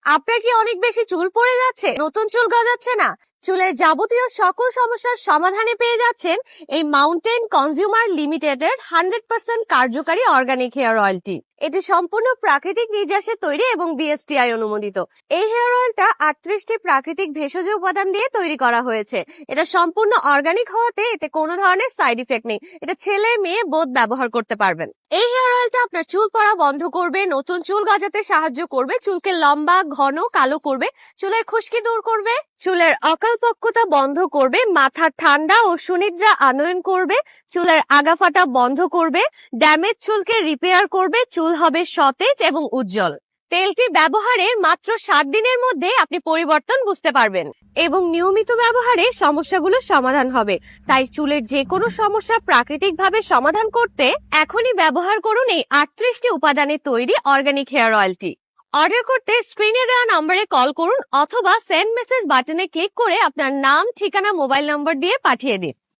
আপনার কি অনেক বেশি চুল পড়ে যাচ্ছে, নতুন চুল গজাচ্ছে না? চুলের যাবতীয় সকল সমস্যার সমাধানে পেয়ে যাচ্ছেন এই মাউন্টেন কনজিউমার লিমিটেডের 100% কার্যকারী অর্গানিক হেয়ার অয়েলটি। এটি সম্পূর্ণ প্রাকৃতিক নির্যাসে তৈরি এবং বিএসটিআই অনুমোদিত। এই হেয়ার অয়েলটা 38টি প্রাকৃতিক ভেষজ উপাদান দিয়ে তৈরি করা হয়েছে। এটা সম্পূর্ণ অর্গানিক হওয়াতে এতে কোনো ধরনের সাইড ইফেক্ট নেই। এটা ছেলে মেয়ে বোধ ব্যবহার করতে পারবেন। এই হেয়ার অয়েলটা আপনার চুল পড়া বন্ধ করবে, নতুন চুল গজাতে সাহায্য করবে, চুলকে লম্বা ঘন কালো করবে, চুলের খুশকি দূর করবে, চুলের অকালপক্কতা বন্ধ করবে, মাথার ঠান্ডা ও সুনিদ্রা আনয়ন করবে, চুলের আগা ফাটা বন্ধ করবে, ড্যামেজ চুলকে রিপেয়ার করবে, চুল হবে সতেজ এবং উজ্জ্বল। তেলটি ব্যবহারের মাত্র 7 দিনের মধ্যে আপনি পরিবর্তন বুঝতে পারবেন এবং নিয়মিত ব্যবহারে সমস্যাগুলো সমাধান হবে। তাই চুলের যে কোনো সমস্যা প্রাকৃতিকভাবে সমাধান করতে এখনই ব্যবহার করুন এই 38টি উপাদানে তৈরি অর্গানিক হেয়ার অয়েলটি। অর্ডার করতে স্ক্রিনে দেওয়া নম্বরে কল করুন অথবা সেন্ড মেসেজ বাটনে ক্লিক করে আপনার নাম, ঠিকানা, মোবাইল নম্বর দিয়ে পাঠিয়ে দিন।